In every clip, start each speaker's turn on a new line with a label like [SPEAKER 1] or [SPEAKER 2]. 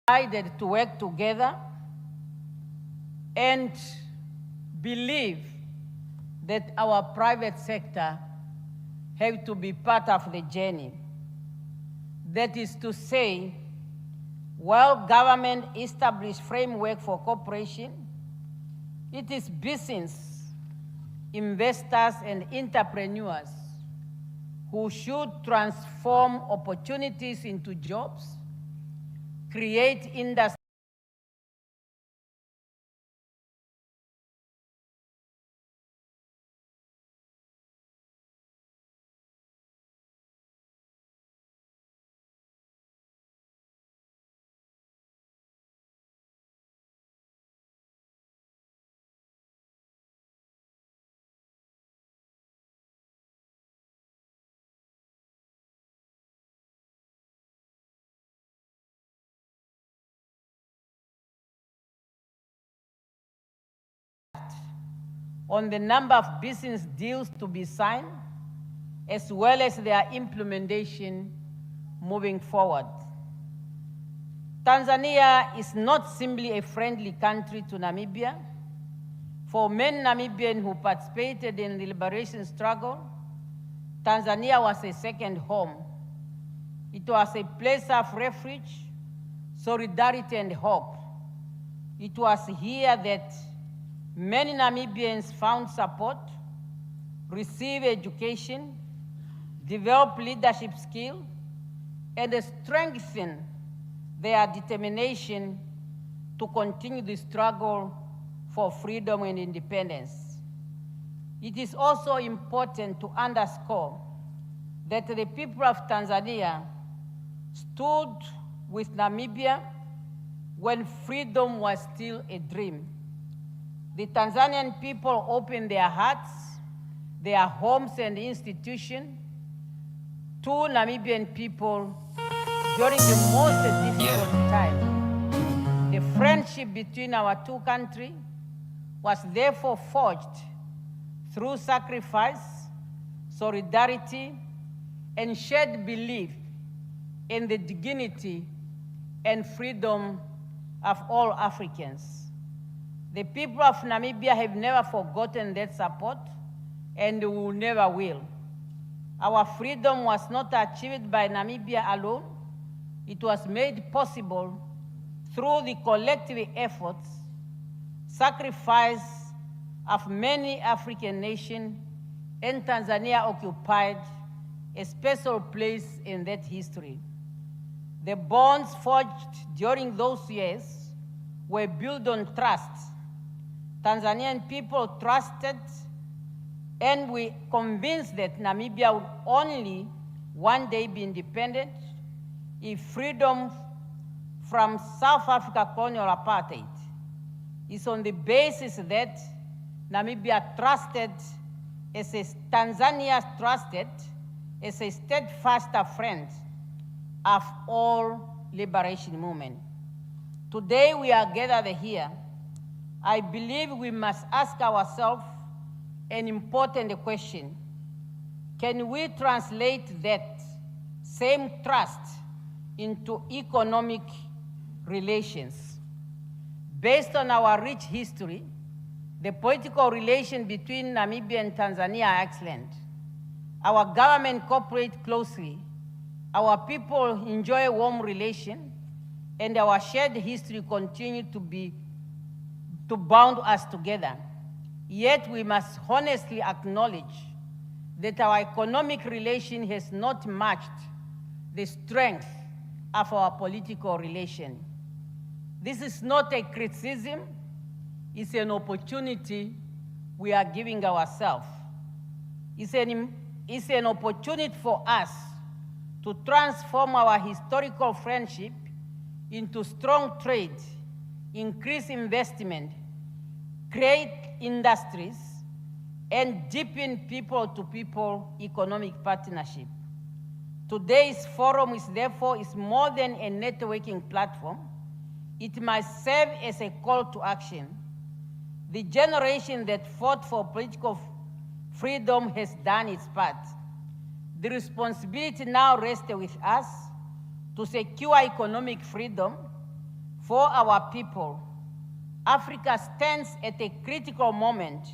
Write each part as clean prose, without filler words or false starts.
[SPEAKER 1] decided to work together and believe that our private sector have to be part of the journey. That is to say, while government established framework for cooperation, it is business, investors, and entrepreneurs who should transform opportunities into jobs, create industry, on the number of business deals to be signed, as well as their implementation moving forward. Tanzania is not simply a friendly country to Namibia. For many Namibians who participated in the liberation struggle, Tanzania was a second home. It was a place of refuge, solidarity, and hope. It was here that many Namibians found support, received education, developed leadership skills, and strengthened their determination to continue the struggle for freedom and independence. It is also important to underscore that the people of Tanzania stood with Namibia when freedom was still a dream. The Tanzanian people opened their hearts, their homes and institutions to Namibian people during the most difficult time. The friendship between our two countries was therefore forged through sacrifice, solidarity, and shared belief in the dignity and freedom of all Africans. The people of Namibia have never forgotten that support, and will never will. Our freedom was not achieved by Namibia alone. It was made possible through the collective efforts, sacrifice of many African nations, and Tanzania occupied a special place in that history. The bonds forged during those years were built on trust. Tanzanian people trusted and we convinced that Namibia would only one day be independent if freedom from South Africa colonial apartheid is on the basis that Namibia trusted as a Tanzania trusted as a steadfast friend of all liberation movement. Today we are gathered here. I believe we must ask ourselves an important question. Can we translate that same trust into economic relations? Based on our rich history, the political relations between Namibia and Tanzania are excellent. Our government cooperate closely. Our people enjoy warm relations, and our shared history continue to bound us together. Yet we must honestly acknowledge that our economic relation has not matched the strength of our political relation. This is not a criticism, it's an opportunity we are giving ourselves. It's an opportunity for us to transform our historical friendship into strong trade, increase investment, create industries, and deepen people-to-people economic partnership. Today's forum is therefore more than a networking platform. It must serve as a call to action. The generation that fought for political freedom has done its part. The responsibility now rests with us to secure economic freedom For our people, Africa stands at a critical moment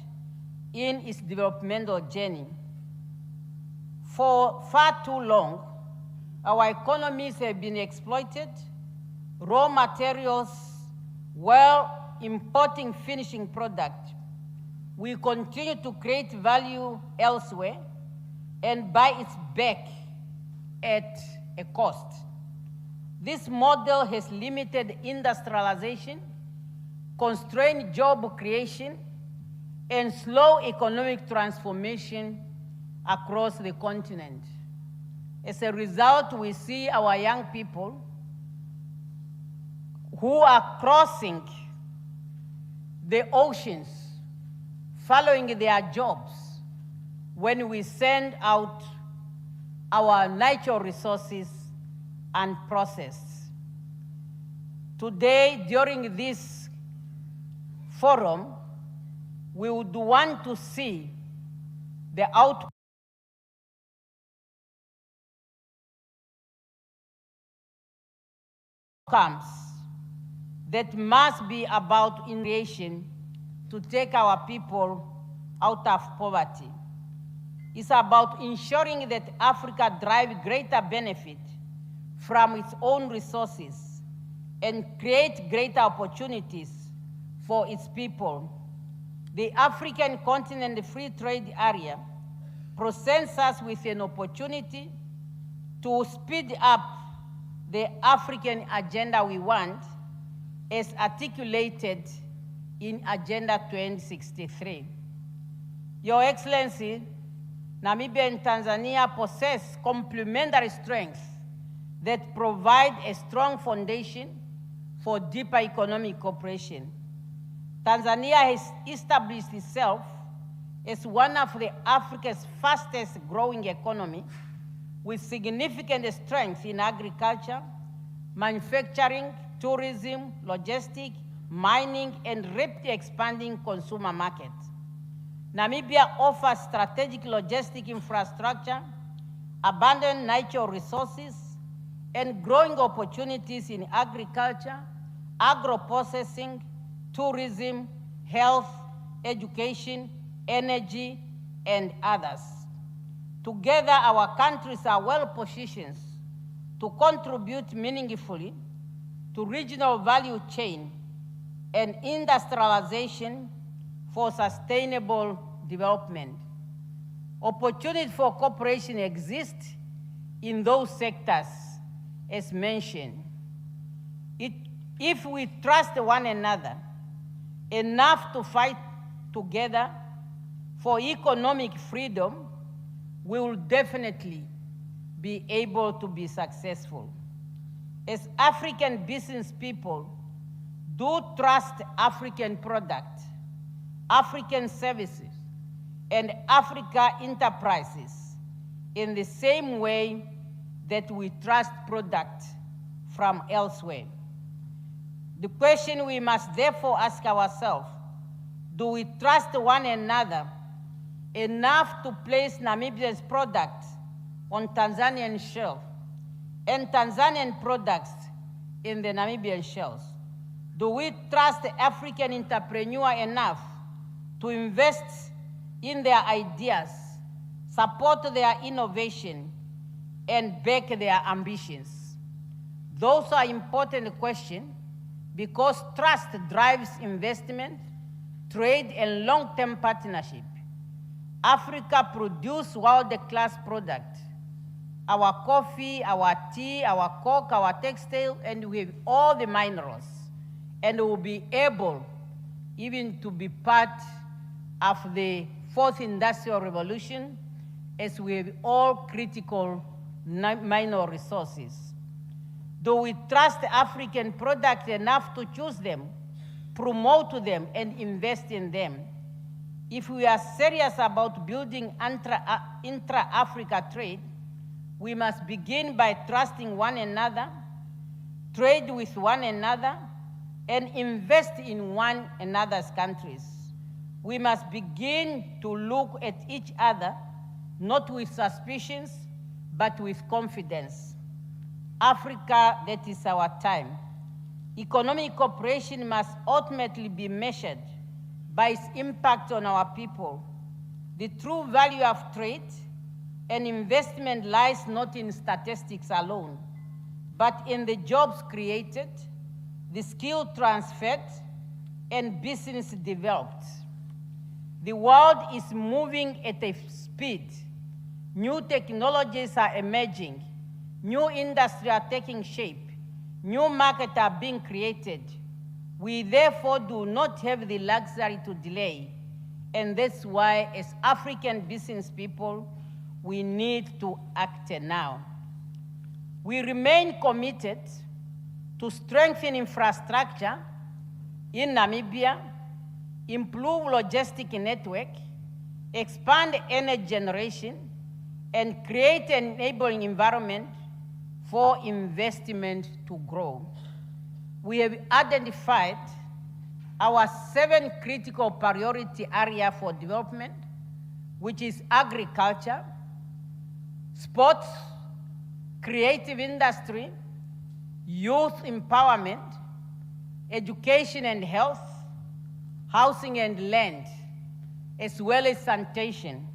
[SPEAKER 1] in its developmental journey. For far too long, our economies have been exploited, raw materials while importing finishing product. We continue to create value elsewhere and buy it back at a cost. This model has limited industrialization, constrained job creation, and slow economic transformation across the continent. As a result, we see our young people who are crossing the oceans, following their jobs, when we send out our natural resources unprocessed. Today, during this forum, we would want to see the outcomes that must be about innovation to take our people out of poverty. It's about ensuring that Africa drives greater benefit from its own resources and create greater opportunities for its people. The African Continent Free Trade Area presents us with an opportunity to speed up the African agenda we want, as articulated in Agenda 2063. Your Excellency, Namibia and Tanzania possess complementary strengths that provide a strong foundation for deeper economic cooperation. Tanzania has established itself as one of Africa's fastest growing economies, with significant strength in agriculture, manufacturing, tourism, logistics, mining, and rapidly expanding consumer markets. Namibia offers strategic logistic infrastructure, abundant natural resources, and growing opportunities in agriculture, agro-processing, tourism, health, education, energy, and others. Together, our countries are well positioned to contribute meaningfully to regional value chain and industrialization for sustainable development. Opportunities for cooperation exist in those sectors as mentioned. If we trust one another enough to fight together for economic freedom, we will definitely be able to be successful. As African business people, do trust African products, African services, and Africa enterprises in the same way that we trust products from elsewhere. The question we must therefore ask ourselves, do we trust one another enough to place Namibia's products on Tanzanian shelf and Tanzanian products in the Namibian shelves? Do we trust the African entrepreneur enough to invest in their ideas, support their innovation, and back their ambitions? Those are important questions because trust drives investment, trade, and long-term partnership. Africa produces world-class products. Our coffee, our tea, our coke, our textile, and we have all the minerals. And we will be able even to be part of the fourth industrial revolution as we have all critical minor resources. Do we trust African products enough to choose them, promote them, and invest in them? If we are serious about building intra-Africa trade, we must begin by trusting one another, trade with one another, and invest in one another's countries. We must begin to look at each other, not with suspicions, but with confidence. Africa, that is our time. Economic cooperation must ultimately be measured by its impact on our people. The true value of trade and investment lies not in statistics alone, but in the jobs created, the skill transferred, and business developed. The world is moving at a speed. New technologies are emerging. New industries are taking shape. New markets are being created. We therefore do not have the luxury to delay. And that's why, as African business people, we need to act now. We remain committed to strengthen infrastructure in Namibia, improve logistic network, expand energy generation, and create an enabling environment for investment to grow. We have identified our 7 critical priority areas for development, which is agriculture, sports, creative industry, youth empowerment, education and health, housing and land, as well as sanitation.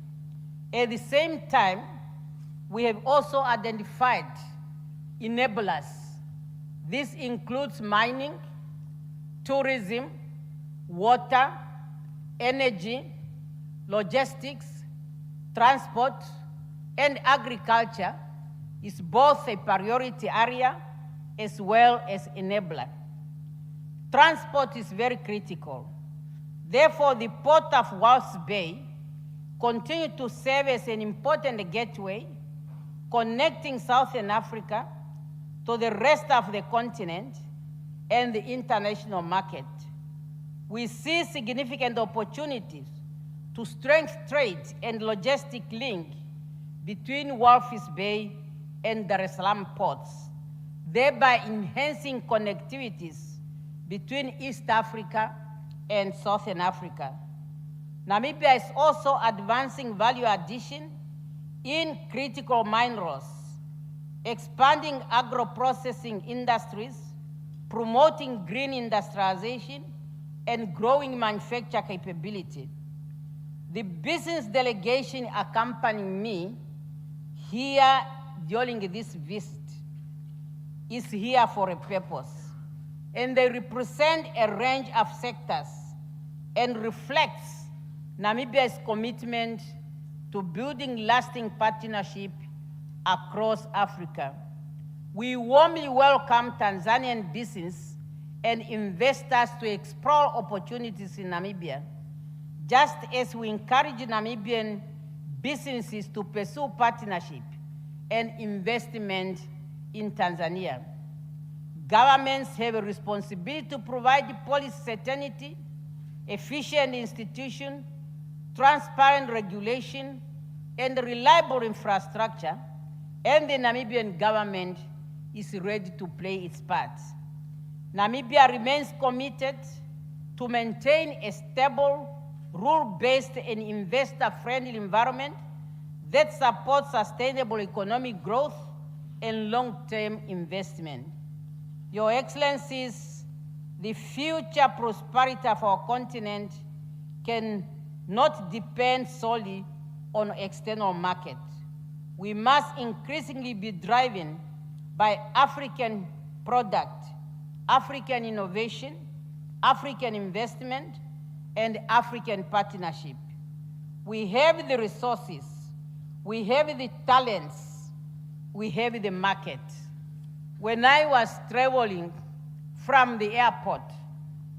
[SPEAKER 1] At the same time, we have also identified enablers. This includes mining, tourism, water, energy, logistics, transport, and agriculture is both a priority area as well as enabler. Transport is very critical. Therefore, the port of Walvis Bay continues to serve as an important gateway connecting Southern Africa to the rest of the continent and the international market. We see significant opportunities to strengthen trade and logistic link between Walvis Bay and Dar es Salaam ports, thereby enhancing connectivities between East Africa and Southern Africa. Namibia is also advancing value addition in critical minerals, expanding agro-processing industries, promoting green industrialization, and growing manufacture capability. The business delegation accompanying me here during this visit is here for a purpose, and they represent a range of sectors and reflects Namibia's commitment to building lasting partnership across Africa. We warmly welcome Tanzanian business and investors to explore opportunities in Namibia, just as we encourage Namibian businesses to pursue partnership and investment in Tanzania. Governments have a responsibility to provide policy certainty, efficient institutions, transparent regulation, and reliable infrastructure, and the Namibian government is ready to play its part. Namibia remains committed to maintain a stable, rule-based, and investor-friendly environment that supports sustainable economic growth and long-term investment. Your Excellencies, the future prosperity of our continent can not depend solely on external markets. We must increasingly be driven by African product, African innovation, African investment, and African partnership. We have the resources, we have the talents, we have the market. When I was traveling from the airport,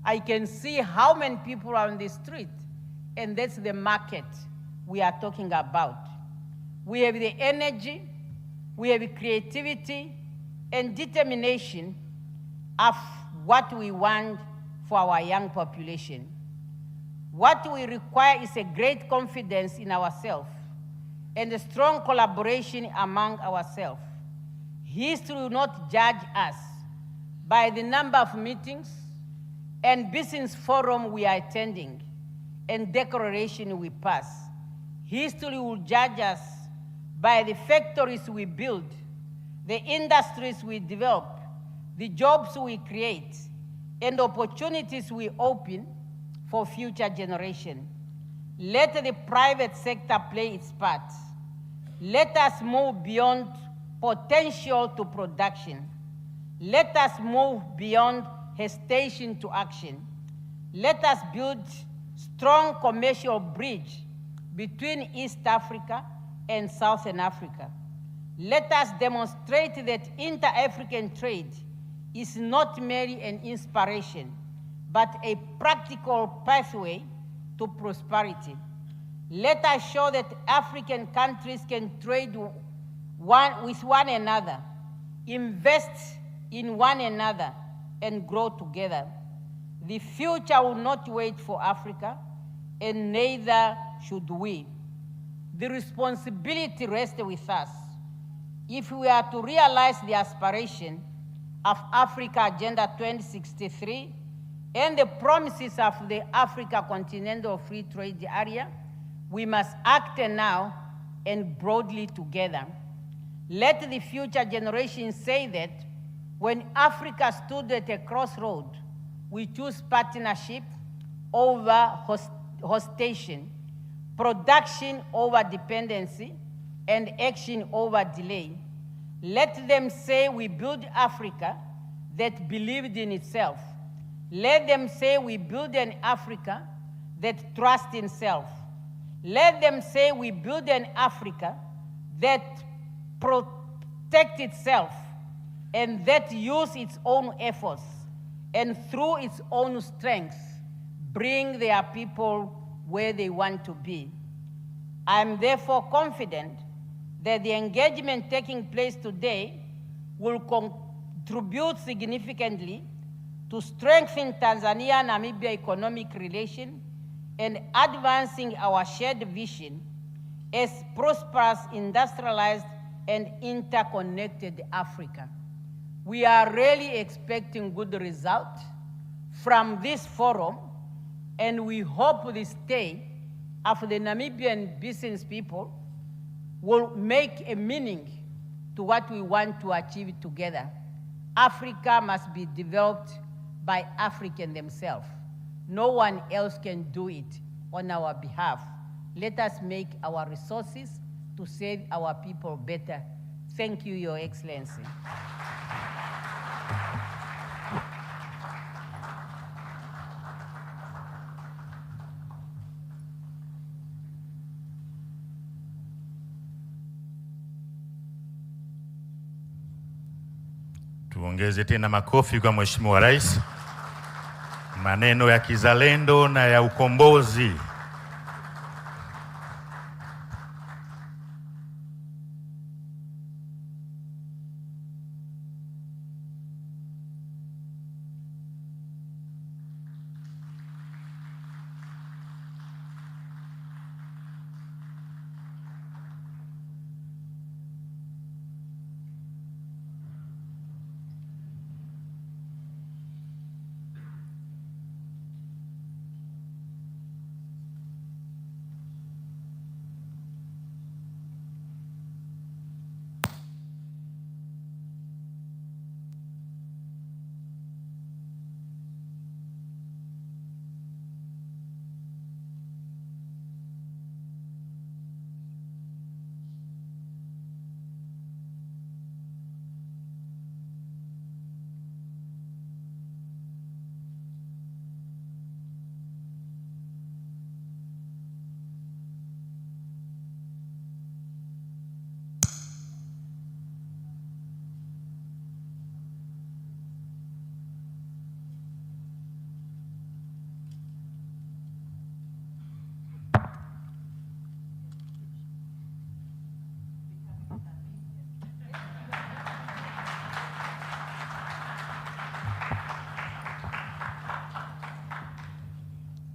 [SPEAKER 1] I can see how many people are on the street, and that's the market we are talking about. We have the energy, we have creativity, and determination of what we want for our young population. What we require is a great confidence in ourselves and a strong collaboration among ourselves. History will not judge us by the number of meetings and business forums we are attending and declaration we pass. History will judge us by the factories we build, the industries we develop, the jobs we create, and opportunities we open for future generations. Let the private sector play its part. Let us move beyond potential to production. Let us move beyond hesitation to action. Let us build strong commercial bridge between East Africa and Southern Africa. Let us demonstrate that inter-African trade is not merely an inspiration, but a practical pathway to prosperity. Let us show that African countries can trade with one another, invest in one another, and grow together. The future will not wait for Africa, and neither should we. The responsibility rests with us. If we are to realize the aspiration of Africa Agenda 2063 and the promises of the Africa Continental Free Trade Area, we must act now and broadly together. Let the future generations say that when Africa stood at a crossroad, we choose partnership over hostation, production over dependency, and action over delay. Let them say we build Africa that believed in itself. Let them say we build an Africa that trusts in self. Let them say we build an Africa that protects itself and that uses its own efforts and through its own strength bring their people where they want to be. I am therefore confident that the engagement taking place today will contribute significantly to strengthen Tanzania-Namibia economic relations and advancing our shared vision as prosperous, industrialized, and interconnected Africa. We are really expecting good results from this forum, and we hope the stay of the Namibian business people will make a meaning to what we want to achieve together. Africa must be developed by Africans themselves. No one else can do it on our behalf. Let us make our resources to serve our people better. Thank you, Your Excellency.
[SPEAKER 2] Tuongeze tena makofi kwa Mheshimiwa Rais. Maneno ya kizalendo na ya ukombozi.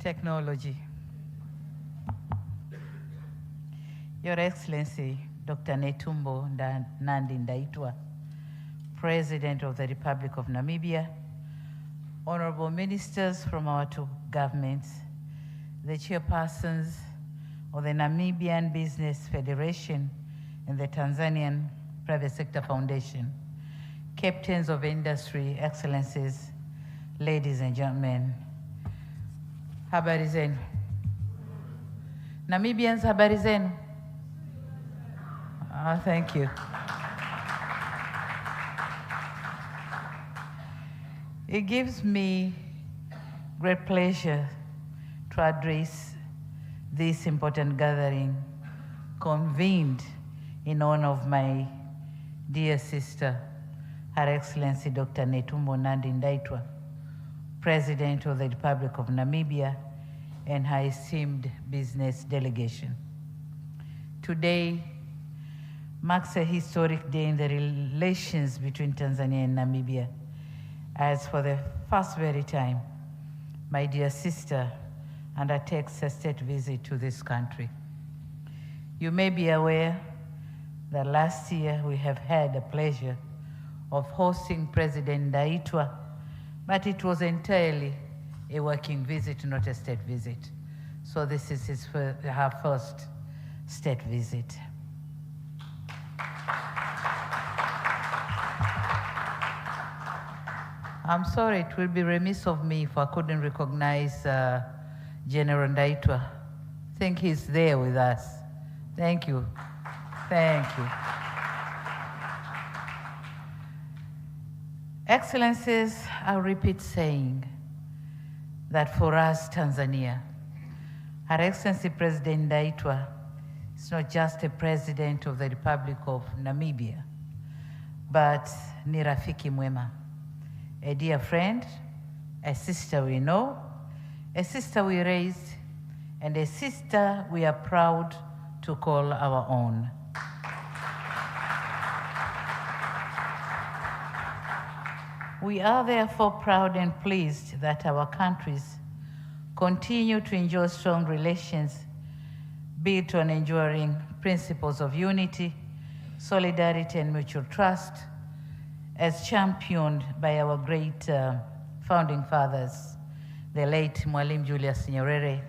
[SPEAKER 3] Technology. Your Excellency, Dr. Netumbo Nandi Ndaitwa, President of the Republic of Namibia, honorable ministers from our two governments, the chairpersons of the Namibian Business Federation and the Tanzanian Private Sector Foundation, captains of industry, excellencies, ladies and gentlemen, habari zenu. Namibians, habari zenu. Thank you. It gives me great pleasure to address this important gathering convened in honor of my dear sister, Her Excellency Dr. Netumbo Nandi-Ndaitwah, President of the Republic of Namibia, and her esteemed business delegation. Today marks a historic day in the relations between Tanzania and Namibia, as for the first very time, my dear sister undertakes a state visit to this country. You may be aware that last year we have had the pleasure of hosting President Ndaitwah, but it was entirely a working visit, not a state visit. So this is her first state visit. I'm sorry, it will be remiss of me if I couldn't recognize General Ndaitwah. I think he's there with us. Thank you. Thank you. Excellencies, I'll repeat saying that for us, Tanzania, Her Excellency President Ndaitwah is not just a president of the Republic of Namibia, but ni rafiki mwema, a dear friend, a sister we know, a sister we raised, and a sister we are proud to call our own. We are therefore proud and pleased that our countries continue to enjoy strong relations built on enduring principles of unity, solidarity, and mutual trust, as championed by our great founding fathers, the late Mwalimu Julius Nyerere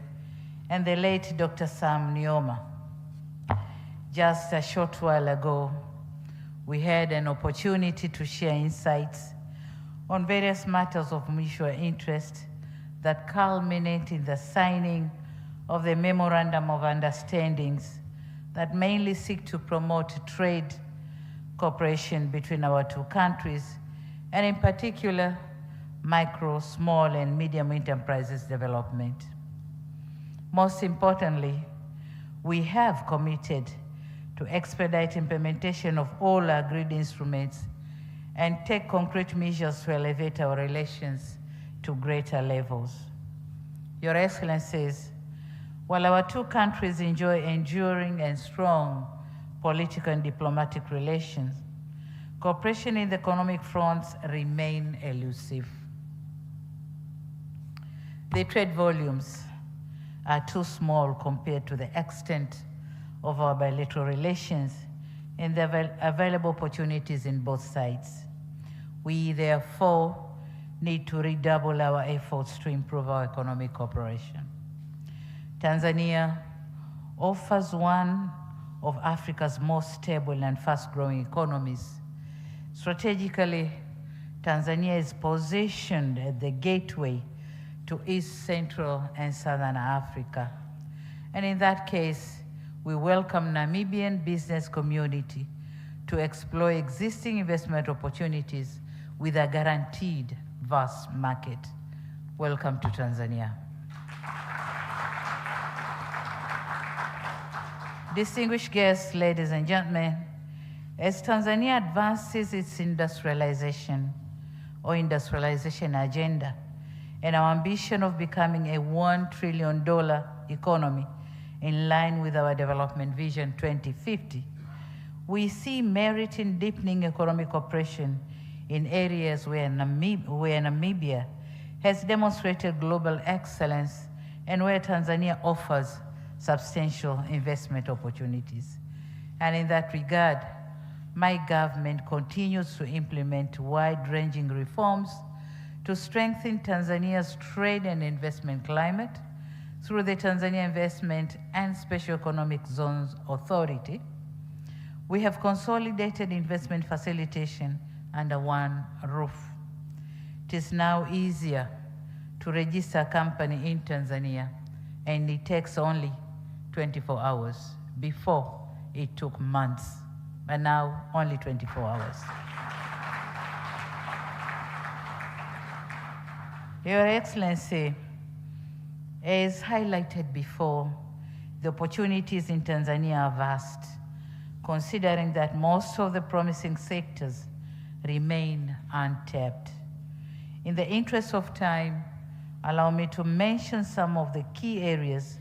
[SPEAKER 3] and the late Dr. Sam Nujoma. Just a short while ago, we had an opportunity to share insights on various matters of mutual interest that culminate in the signing of the Memorandum of Understandings that mainly seek to promote trade cooperation between our two countries, and in particular, micro, small, and medium enterprises development. Most importantly, we have committed to expedite implementation of all agreed instruments and take concrete measures to elevate our relations to greater levels. Your Excellencies, while our two countries enjoy enduring and strong political and diplomatic relations, cooperation in the economic fronts remain elusive. The trade volumes are too small compared to the extent of our bilateral relations and the available opportunities in both sides. We therefore need to redouble our efforts to improve our economic cooperation. Tanzania offers one of Africa's most stable and fast-growing economies. Strategically, Tanzania is positioned at the gateway to East, Central, and Southern Africa. And in that case, we welcome Namibian business community to explore existing investment opportunities with a guaranteed vast market. Welcome to Tanzania. Distinguished guests, ladies and gentlemen, as Tanzania advances its industrialization agenda and our ambition of becoming a $1 trillion economy in line with our Development Vision 2050, we see merit in deepening economic cooperation in areas where Namibia has demonstrated global excellence and where Tanzania offers substantial investment opportunities. And in that regard, my government continues to implement wide-ranging reforms to strengthen Tanzania's trade and investment climate through the Tanzania Investment and Special Economic Zones Authority. We have consolidated investment facilitation under one roof. It is now easier to register a company in Tanzania, and it takes only 24 hours. Before, it took months, but now only 24 hours. Your Excellency, as highlighted before, the opportunities in Tanzania are vast, considering that most of the promising sectors remain untapped. In the interest of time, allow me to mention some of the key areas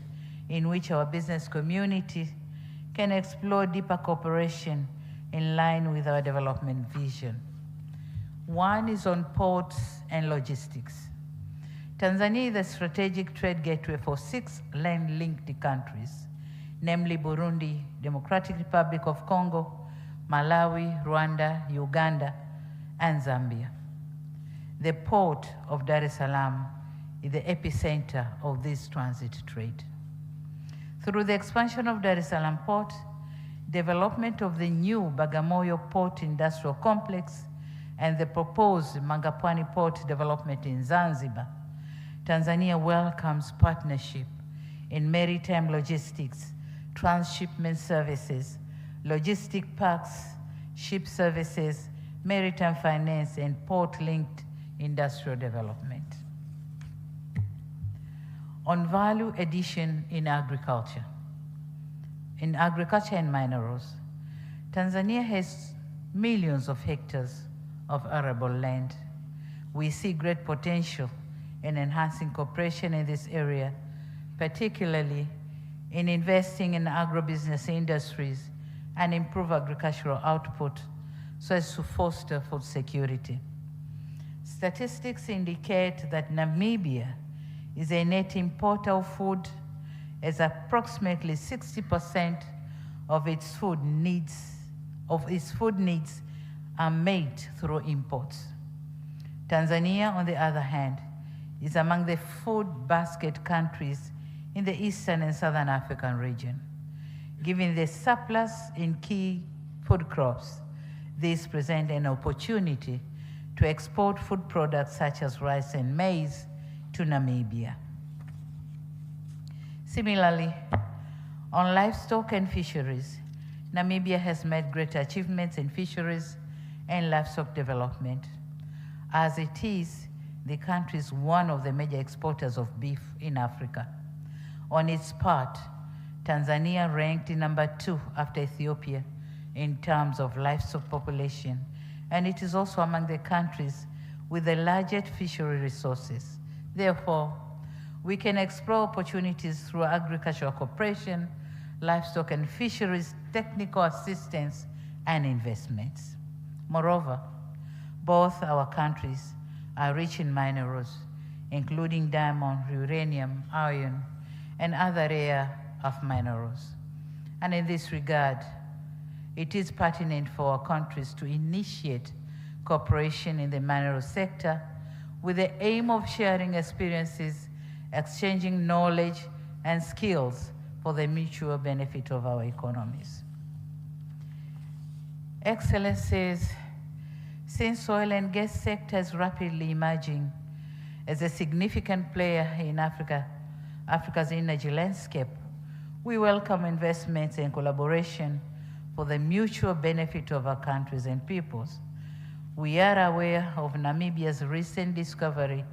[SPEAKER 3] in which our business community can explore deeper cooperation in line with our development vision. One is on ports and logistics. Tanzania is a strategic trade gateway for 6 land-linked countries, namely Burundi, Democratic Republic of Congo, Malawi, Rwanda, Uganda, and Zambia. The port of Dar es Salaam is the epicenter of this transit trade. Through the expansion of Dar es Salaam port, development of the new Bagamoyo Port Industrial Complex, and the proposed Mangapwani Port development in Zanzibar, Tanzania welcomes partnership in maritime logistics, transshipment services, logistic parks, ship services, maritime finance, and port-linked industrial development. On value addition in agriculture and minerals, Tanzania has millions of hectares of arable land. We see great potential in enhancing cooperation in this area, particularly in investing in agribusiness industries and improve agricultural output so as to foster food security. Statistics indicate that Namibia is a net importer of food, as approximately 60% of its food needs are made through imports. Tanzania, on the other hand, is among the food basket countries in the Eastern and Southern African region. Given the surplus in key food crops, these present an opportunity to export food products such as rice and maize to Namibia. Similarly, on livestock and fisheries, Namibia has made great achievements in fisheries and livestock development. As it is, the country is one of the major exporters of beef in Africa. On its part, Tanzania ranked number 2 after Ethiopia in terms of livestock population, and it is also among the countries with the largest fishery resources. Therefore, we can explore opportunities through agricultural cooperation, livestock and fisheries, technical assistance, and investments. Moreover, both our countries are rich in minerals, including diamond, uranium, iron, and other rare earth minerals. And in this regard, it is pertinent for our countries to initiate cooperation in the mineral sector with the aim of sharing experiences, exchanging knowledge and skills for the mutual benefit of our economies. Excellencies, since oil and gas sector is rapidly emerging as a significant player in Africa's energy landscape, we welcome investments and collaboration for the mutual benefit of our countries and peoples. We are aware of Namibia's recent discovery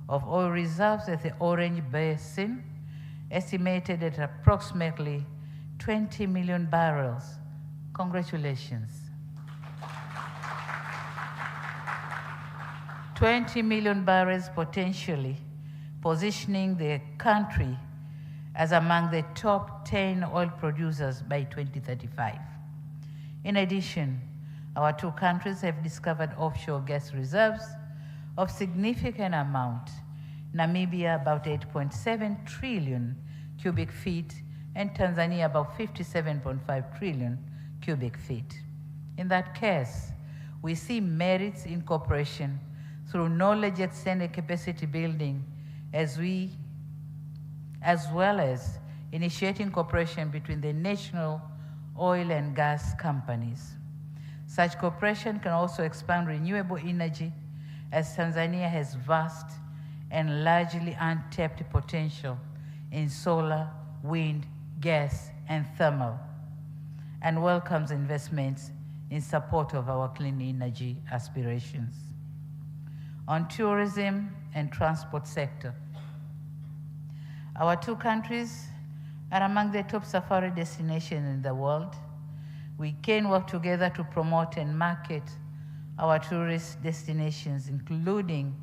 [SPEAKER 3] of oil reserves at the Orange Basin, estimated at approximately 20 million barrels. Congratulations. 20 million barrels potentially, positioning the country as among the top 10 oil producers by 2035. In addition, our two countries have discovered offshore gas reserves of significant amount. Namibia about 8.7 trillion cubic feet, and Tanzania about 57.5 trillion cubic feet. In that case, we see merits in cooperation through knowledge exchange and capacity building, as well as initiating cooperation between the national oil and gas companies. Such cooperation can also expand renewable energy, as Tanzania has vast and largely untapped potential in solar, wind, gas, and thermal, and welcomes investments in support of our clean energy aspirations. On tourism and transport sector, our two countries are among the top safari destinations in the world. We can work together to promote and market our tourist destinations, including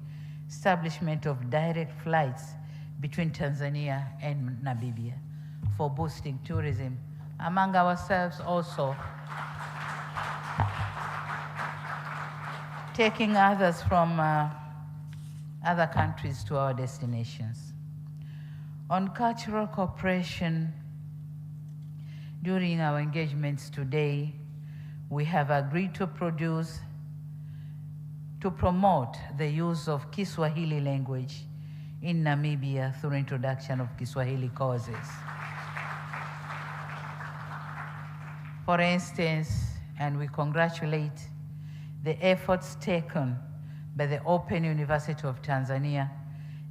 [SPEAKER 3] establishment of direct flights between Tanzania and Namibia for boosting tourism among ourselves, also taking others from other countries to our destinations. On cultural cooperation, during our engagements today, we have agreed to promote the use of Kiswahili language in Namibia through introduction of Kiswahili courses. For instance, and we congratulate the efforts taken by the Open University of Tanzania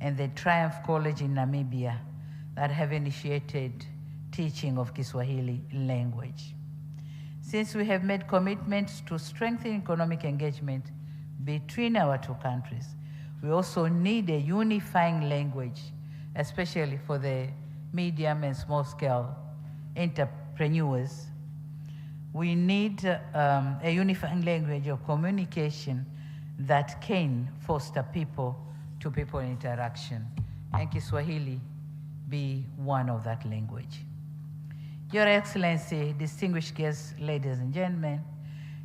[SPEAKER 3] and the Triumph College in Namibia that have initiated teaching of Kiswahili language. Since we have made commitments to strengthen economic engagement between our two countries, we also need a unifying language, especially for the medium and small scale entrepreneurs. We need a unifying language of communication that can foster people-to-people interaction, and Kiswahili be one of that language. Your Excellency, distinguished guests, ladies and gentlemen,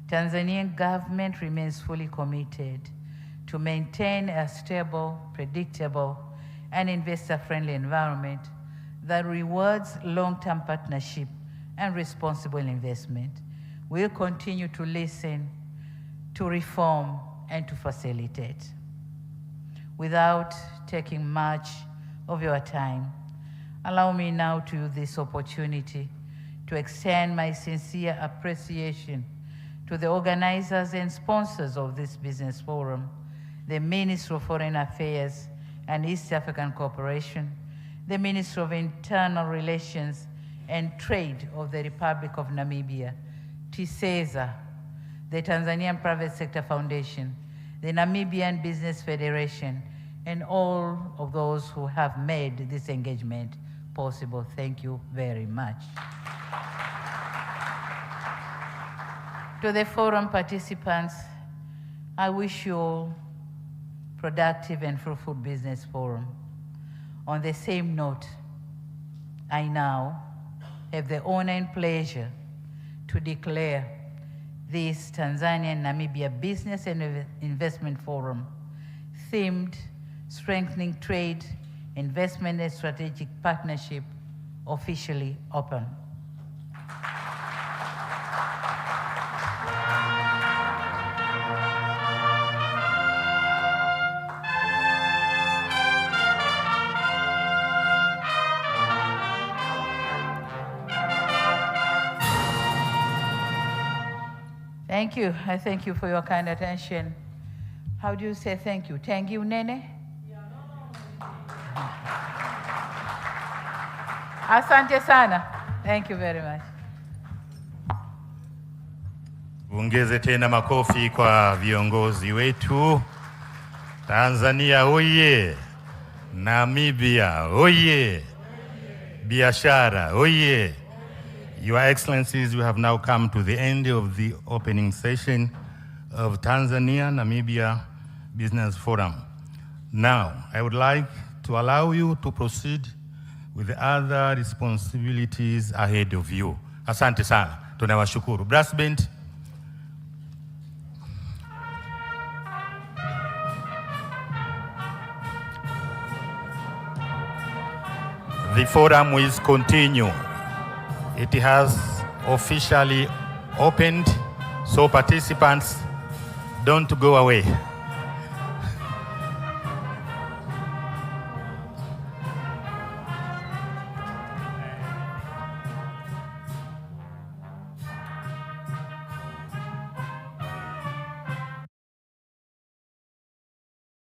[SPEAKER 3] Tanzanian government remains fully committed to maintain a stable, predictable, and investor-friendly environment that rewards long-term partnership and responsible investment. We'll continue to listen, to reform, and to facilitate. Without taking much of your time, allow me now to use this opportunity to extend my sincere appreciation to the organizers and sponsors of this business forum, the Ministry of Foreign Affairs and East African Cooperation, the Ministry of Internal Relations and Trade of the Republic of Namibia, TISEZA, the Tanzanian Private Sector Foundation, the Namibian Business Federation, and all of those who have made this engagement possible. Thank you very much. To the forum participants, I wish you all productive and fruitful business forum. On the same note, I now have the honor and pleasure to declare this Tanzania-Namibia Business and Investment Forum, themed Strengthening Trade, Investment and Strategic Partnership, officially open. Thank you. I thank you for your kind attention. How do you say thank you? Thank you, Nene? Asante sana. Thank you very much.
[SPEAKER 2] Ongeze tena makofi kwa viongozi wetu. Tanzania oye! Namibia oye! Biashara oye! Your Excellencies, we have now come to the end of the opening session of Tanzania-Namibia Business Forum. Now, I would like to allow you to proceed with the other responsibilities ahead of you. Asante sana. Tunawashukuru. Brass band. The forum will continue. It has officially opened, so participants, don't go away.